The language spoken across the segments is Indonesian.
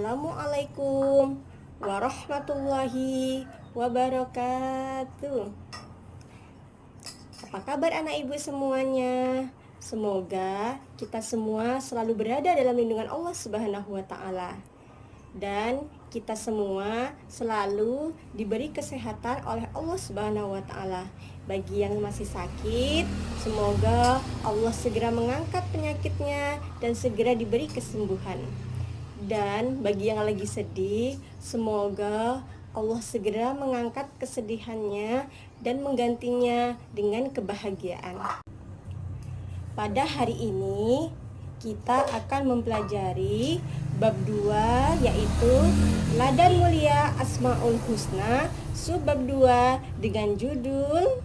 Assalamualaikum warahmatullahi wabarakatuh. Apa kabar anak ibu semuanya? Semoga kita semua selalu berada dalam lindungan Allah Subhanahu wa taala. Dan kita semua selalu diberi kesehatan oleh Allah Subhanahu wa taala. Bagi yang masih sakit, semoga Allah segera mengangkat penyakitnya dan segera diberi kesembuhan. Dan bagi yang lagi sedih, semoga Allah segera mengangkat kesedihannya dan menggantinya dengan kebahagiaan. Pada hari ini kita akan mempelajari bab 2, yaitu Ladan Mulia Asmaul Husna, subbab 2 dengan judul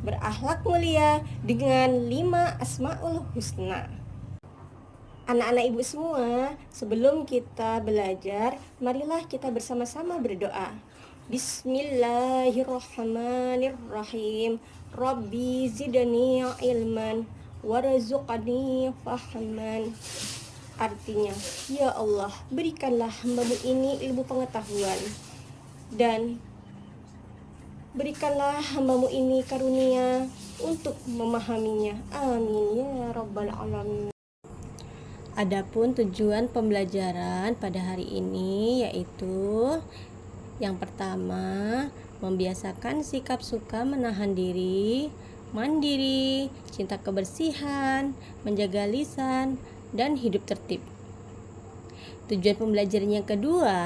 Berakhlak Mulia dengan 5 Asmaul Husna. Anak-anak ibu semua, sebelum kita belajar, marilah kita bersama-sama berdoa. Bismillahirrahmanirrahim. Rabbi zidni ilman warzuqni fahman. Artinya, ya Allah, berikanlah hambamu ini ilmu pengetahuan dan berikanlah hambamu ini karunia untuk memahaminya. Amin ya rabbal alamin. Adapun tujuan pembelajaran pada hari ini yaitu yang pertama, membiasakan sikap suka menahan diri, mandiri, cinta kebersihan, menjaga lisan, dan hidup tertib. Tujuan pembelajaran yang kedua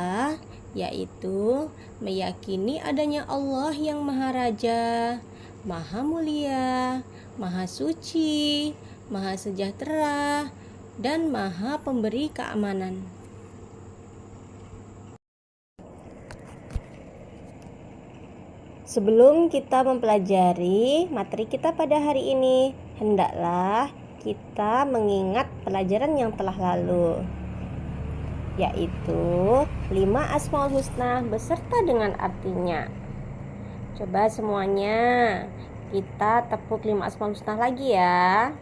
yaitu meyakini adanya Allah yang Maha Raja, Maha Mulia, Maha Suci, Maha Sejahtera, dan Maha Pemberi Keamanan. Sebelum kita mempelajari materi kita pada hari ini, hendaklah kita mengingat pelajaran yang telah lalu, yaitu 5 Asmaul Husna beserta dengan artinya. Coba semuanya kita tepuk 5 Asmaul Husna lagi ya.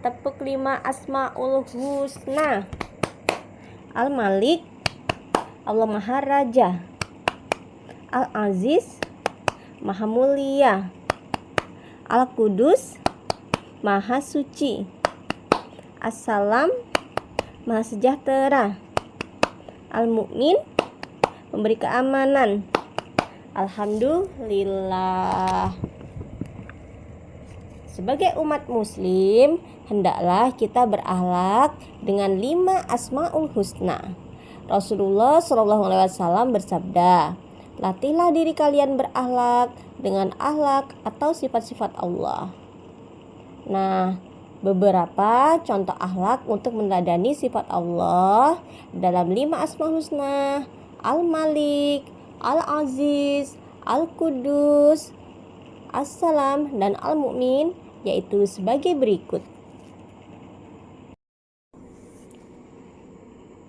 Tepuk 5 Asmaul Husna. Al-Malik, Allah Maha Raja. Al-Aziz, Maha Mulia. Al-Qudus, Maha Suci. As-Salam, Maha Sejahtera. Al-Mu'min, memberi keamanan. Alhamdulillah. Sebagai umat muslim, hendaklah kita berakhlak dengan 5 Asmaul Husna. Rasulullah SAW bersabda, latihlah diri kalian berakhlak dengan akhlak atau sifat-sifat Allah. Nah, beberapa contoh akhlak untuk meneladani sifat Allah dalam 5 Asmaul Husna: Al-Malik, Al-Aziz, Al-Qudus, As-Salam, dan Al-Mu'min, yaitu sebagai berikut.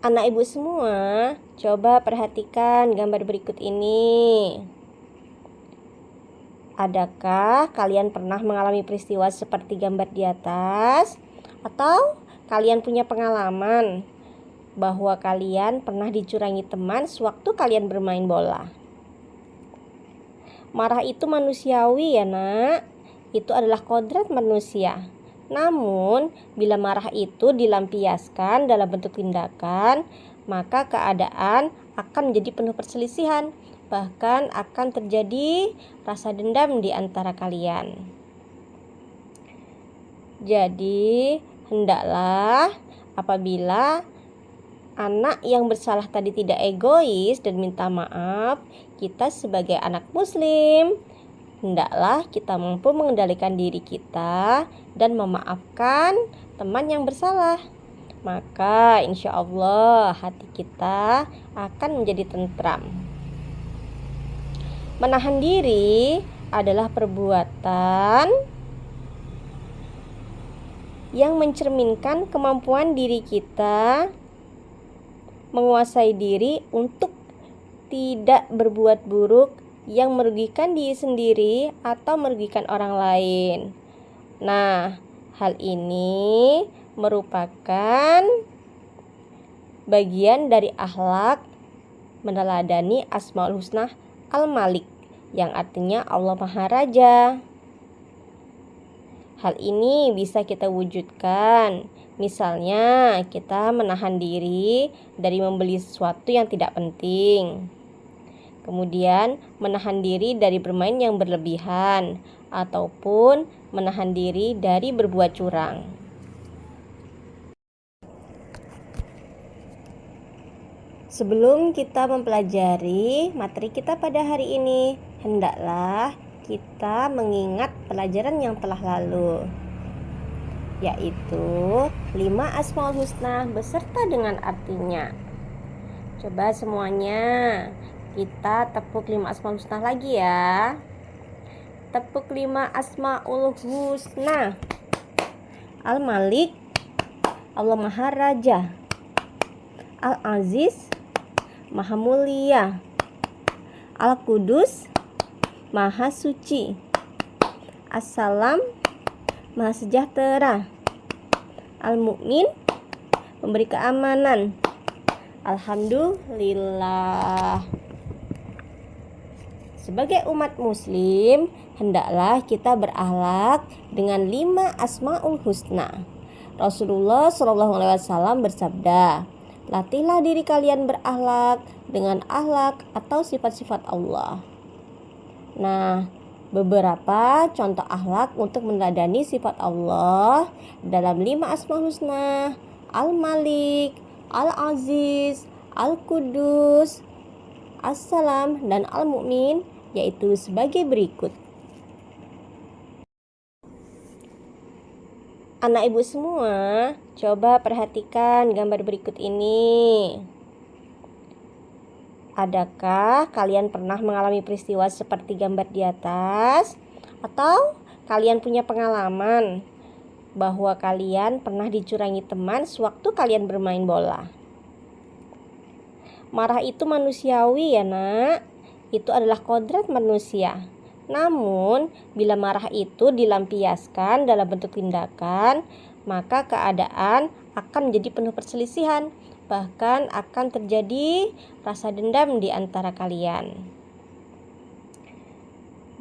Anak ibu semua, coba perhatikan gambar berikut ini. Adakah kalian pernah mengalami peristiwa seperti gambar di atas? Atau kalian punya pengalaman bahwa kalian pernah dicurangi teman sewaktu kalian bermain bola? Marah itu manusiawi ya nak. Itu adalah kodrat manusia. Namun, bila marah itu dilampiaskan dalam bentuk tindakan, maka keadaan akan menjadi penuh perselisihan. Bahkan akan terjadi rasa dendam di antara kalian. Jadi, hendaklah apabila anak yang bersalah tadi tidak egois dan minta maaf, kita sebagai anak muslim hendaklah kita mampu mengendalikan diri kita dan memaafkan teman yang bersalah. Maka insya Allah hati kita akan menjadi tentram. Menahan diri adalah perbuatan yang mencerminkan kemampuan diri kita menguasai diri untuk tidak berbuat buruk yang merugikan diri sendiri atau merugikan orang lain. Nah, hal ini merupakan bagian dari akhlak meneladani Asmaul Husna Al-Malik, yang artinya Allah Maha Raja. Hal ini bisa kita wujudkan, misalnya kita menahan diri dari membeli sesuatu yang tidak penting. Kemudian menahan diri dari bermain yang berlebihan, ataupun menahan diri dari berbuat curang. Sebelum kita mempelajari materi kita pada hari ini, hendaklah kita mengingat pelajaran yang telah lalu, yaitu 5 Asmaul Husna beserta dengan artinya. Coba semuanya kita tepuk 5 Asmaul Husna lagi ya. Tepuk 5 Asmaul Husna. Al-Malik, Allah Maha Raja. Al-Aziz, Maha Mulia. Al-Qudus, Maha Suci. As-Salam, Maha Sejahtera. Al-Mu'min, memberi keamanan. Alhamdulillah. Sebagai umat muslim, hendaklah kita berakhlak dengan 5 Asmaul Husna. Rasulullah SAW bersabda, latihlah diri kalian berakhlak dengan akhlak atau sifat-sifat Allah. Nah, beberapa contoh akhlak untuk meneladani sifat Allah dalam 5 Asmaul Husna: Al-Malik, Al-Aziz, Al-Qudus, As-Salam, dan Al-Mu'min, yaitu sebagai berikut. Anak ibu semua, coba perhatikan gambar berikut ini. Adakah kalian pernah mengalami peristiwa seperti gambar di atas? Atau kalian punya pengalaman bahwa kalian pernah dicurangi teman sewaktu kalian bermain bola? Marah itu manusiawi ya nak. Itu adalah kodrat manusia. Namun bila marah itu dilampiaskan dalam bentuk tindakan, maka keadaan akan menjadi penuh perselisihan. Bahkan akan terjadi rasa dendam di antara kalian.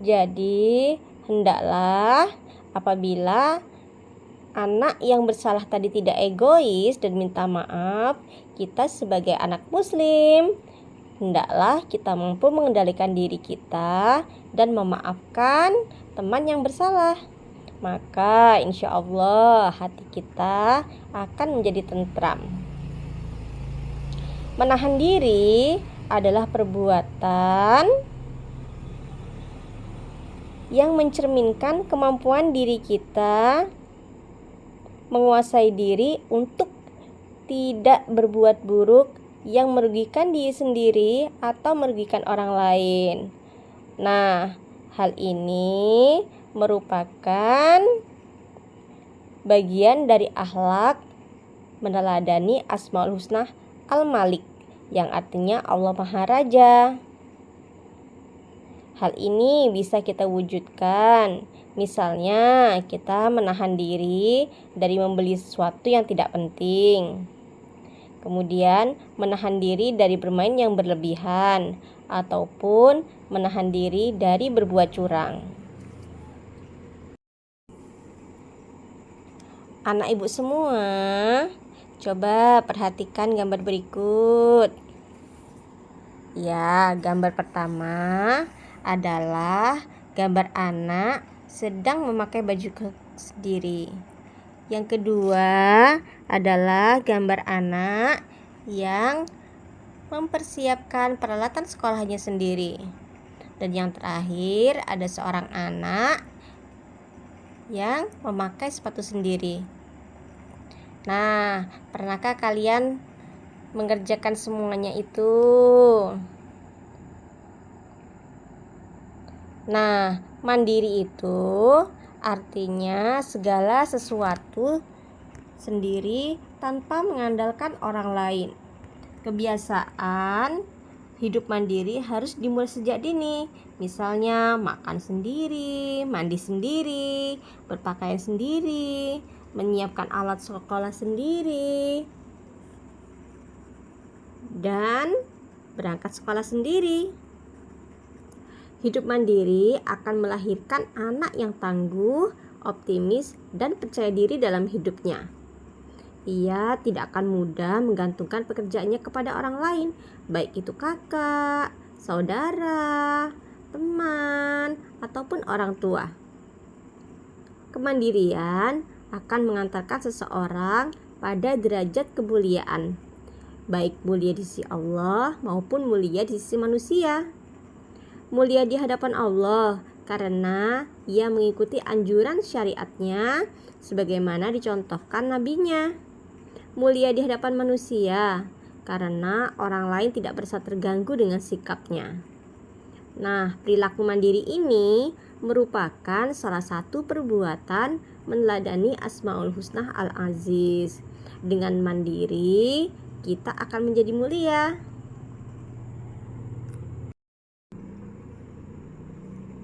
Jadi hendaklah apabila anak yang bersalah tadi tidak egois dan minta maaf, kita sebagai anak muslim hendaklah kita mampu mengendalikan diri kita dan memaafkan teman yang bersalah. Maka insya Allah hati kita akan menjadi tentram. Menahan diri adalah perbuatan yang mencerminkan kemampuan diri kita menguasai diri untuk tidak berbuat buruk yang merugikan diri sendiri atau merugikan orang lain. Nah, hal ini merupakan bagian dari akhlak meneladani Asmaul Husna Al-Malik, yang artinya Allah Maha Raja. Hal ini bisa kita wujudkan, misalnya kita menahan diri dari membeli sesuatu yang tidak penting. Kemudian menahan diri dari bermain yang berlebihan, ataupun menahan diri dari berbuat curang. Anak ibu semua, coba perhatikan gambar berikut. Ya, gambar pertama adalah gambar anak sedang memakai baju sendiri. Yang kedua adalah gambar anak yang mempersiapkan peralatan sekolahnya sendiri. Dan yang terakhir ada seorang anak yang memakai sepatu sendiri. Nah, pernahkah kalian mengerjakan semuanya itu? Nah, mandiri itu artinya segala sesuatu sendiri tanpa mengandalkan orang lain. Kebiasaan hidup mandiri harus dimulai sejak dini. Misalnya makan sendiri, mandi sendiri, berpakaian sendiri, menyiapkan alat sekolah sendiri. dan berangkat sekolah sendiri. Hidup mandiri akan melahirkan anak yang tangguh, optimis, dan percaya diri dalam hidupnya. Ia tidak akan mudah menggantungkan pekerjaannya kepada orang lain, baik itu kakak, saudara, teman, ataupun orang tua. Kemandirian akan mengantarkan seseorang pada derajat kemuliaan, baik mulia di sisi Allah maupun mulia di sisi manusia. Mulia di hadapan Allah karena ia mengikuti anjuran syariatnya sebagaimana dicontohkan nabinya. Mulia di hadapan manusia karena orang lain tidak merasa terganggu dengan sikapnya. Nah, perilaku mandiri ini merupakan salah satu perbuatan meneladani Asmaul Husna Al-Aziz. Dengan mandiri, kita akan menjadi mulia.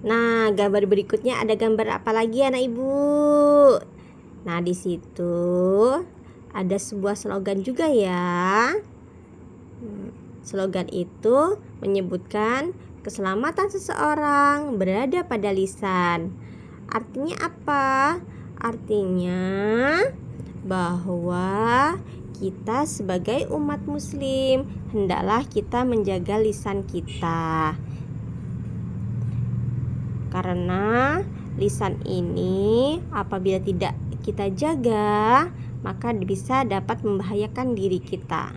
Nah, gambar berikutnya ada gambar apa lagi anak ibu? Nah, di situ ada sebuah slogan juga ya. Slogan itu menyebutkan keselamatan seseorang berada pada lisan. Artinya apa? Artinya bahwa kita sebagai umat muslim hendaklah kita menjaga lisan kita. Karena lisan ini apabila tidak kita jaga, maka bisa dapat membahayakan diri kita.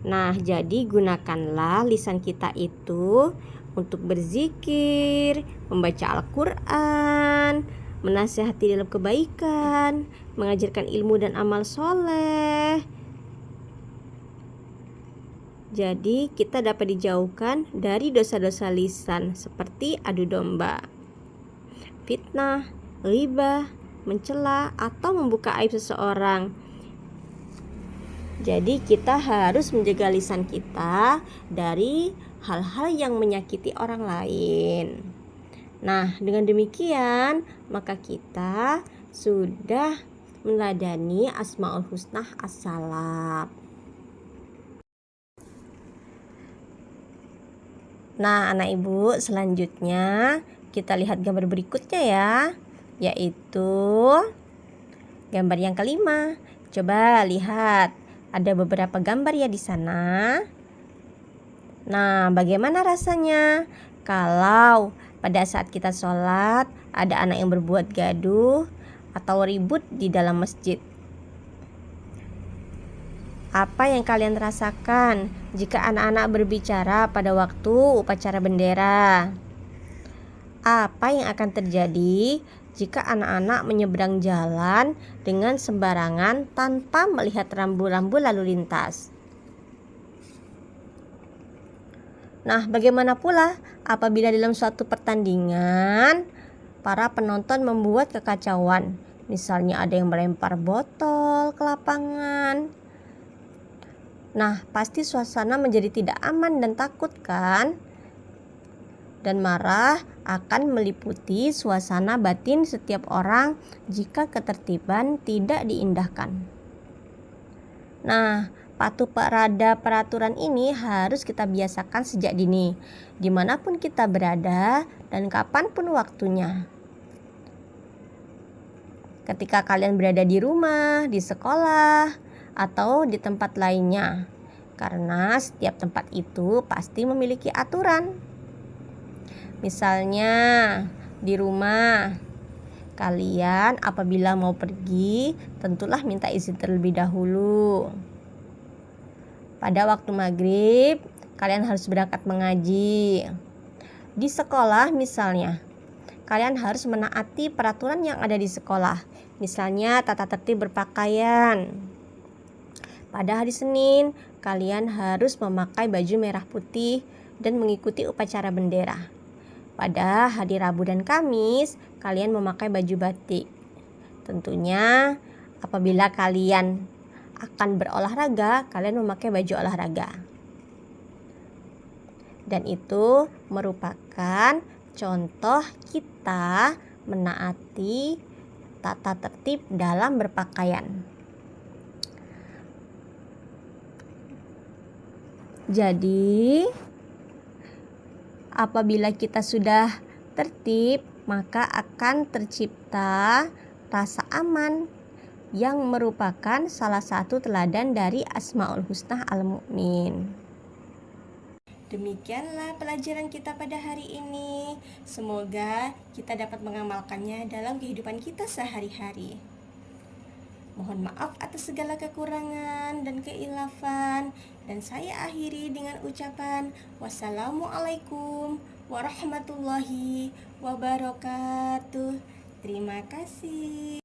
Nah, jadi gunakanlah lisan kita itu untuk berzikir, membaca Al-Quran, menasihati dalam kebaikan, mengajarkan ilmu dan amal soleh. Jadi kita dapat dijauhkan dari dosa-dosa lisan seperti adu domba, fitnah, ghibah, mencela, atau membuka aib seseorang. Jadi kita harus menjaga lisan kita dari hal-hal yang menyakiti orang lain. Nah, dengan demikian maka kita sudah meneladani Asmaul Husna As-Salat. Nah, anak ibu, selanjutnya kita lihat gambar berikutnya ya, yaitu gambar yang kelima. Coba lihat, ada beberapa gambar ya di sana. Nah, bagaimana rasanya kalau pada saat kita sholat ada anak yang berbuat gaduh atau ribut di dalam masjid? Apa yang kalian rasakan jika anak-anak berbicara pada waktu upacara bendera? Apa yang akan terjadi jika anak-anak menyeberang jalan dengan sembarangan tanpa melihat rambu-rambu lalu lintas? Nah, bagaimana pula apabila dalam suatu pertandingan para penonton membuat kekacauan? Misalnya ada yang melempar botol ke lapangan. Nah, pasti suasana menjadi tidak aman dan takut kan? Dan marah akan meliputi suasana batin setiap orang jika ketertiban tidak diindahkan. Nah, patuh pada peraturan ini harus kita biasakan sejak dini, dimanapun kita berada dan kapanpun waktunya. Ketika kalian berada di rumah, di sekolah, atau di tempat lainnya, karena setiap tempat itu pasti memiliki aturan. Misalnya di rumah, kalian apabila mau pergi tentulah minta izin terlebih dahulu. Pada waktu maghrib kalian harus berangkat mengaji. Di sekolah misalnya, kalian harus menaati peraturan yang ada di sekolah. Misalnya tata tertib berpakaian. Pada hari Senin, kalian harus memakai baju merah putih dan mengikuti upacara bendera. Pada hari Rabu dan Kamis, kalian memakai baju batik. Tentunya apabila kalian akan berolahraga, kalian memakai baju olahraga. Dan itu merupakan contoh kita menaati tata tertib dalam berpakaian. Jadi, apabila kita sudah tertib, maka akan tercipta rasa aman yang merupakan salah satu teladan dari Asmaul Husna Al-Mu'min. Demikianlah pelajaran kita pada hari ini. Semoga kita dapat mengamalkannya dalam kehidupan kita sehari-hari. Mohon maaf atas segala kekurangan dan keilafan. Dan saya akhiri dengan ucapan wassalamualaikum warahmatullahi wabarakatuh. Terima kasih.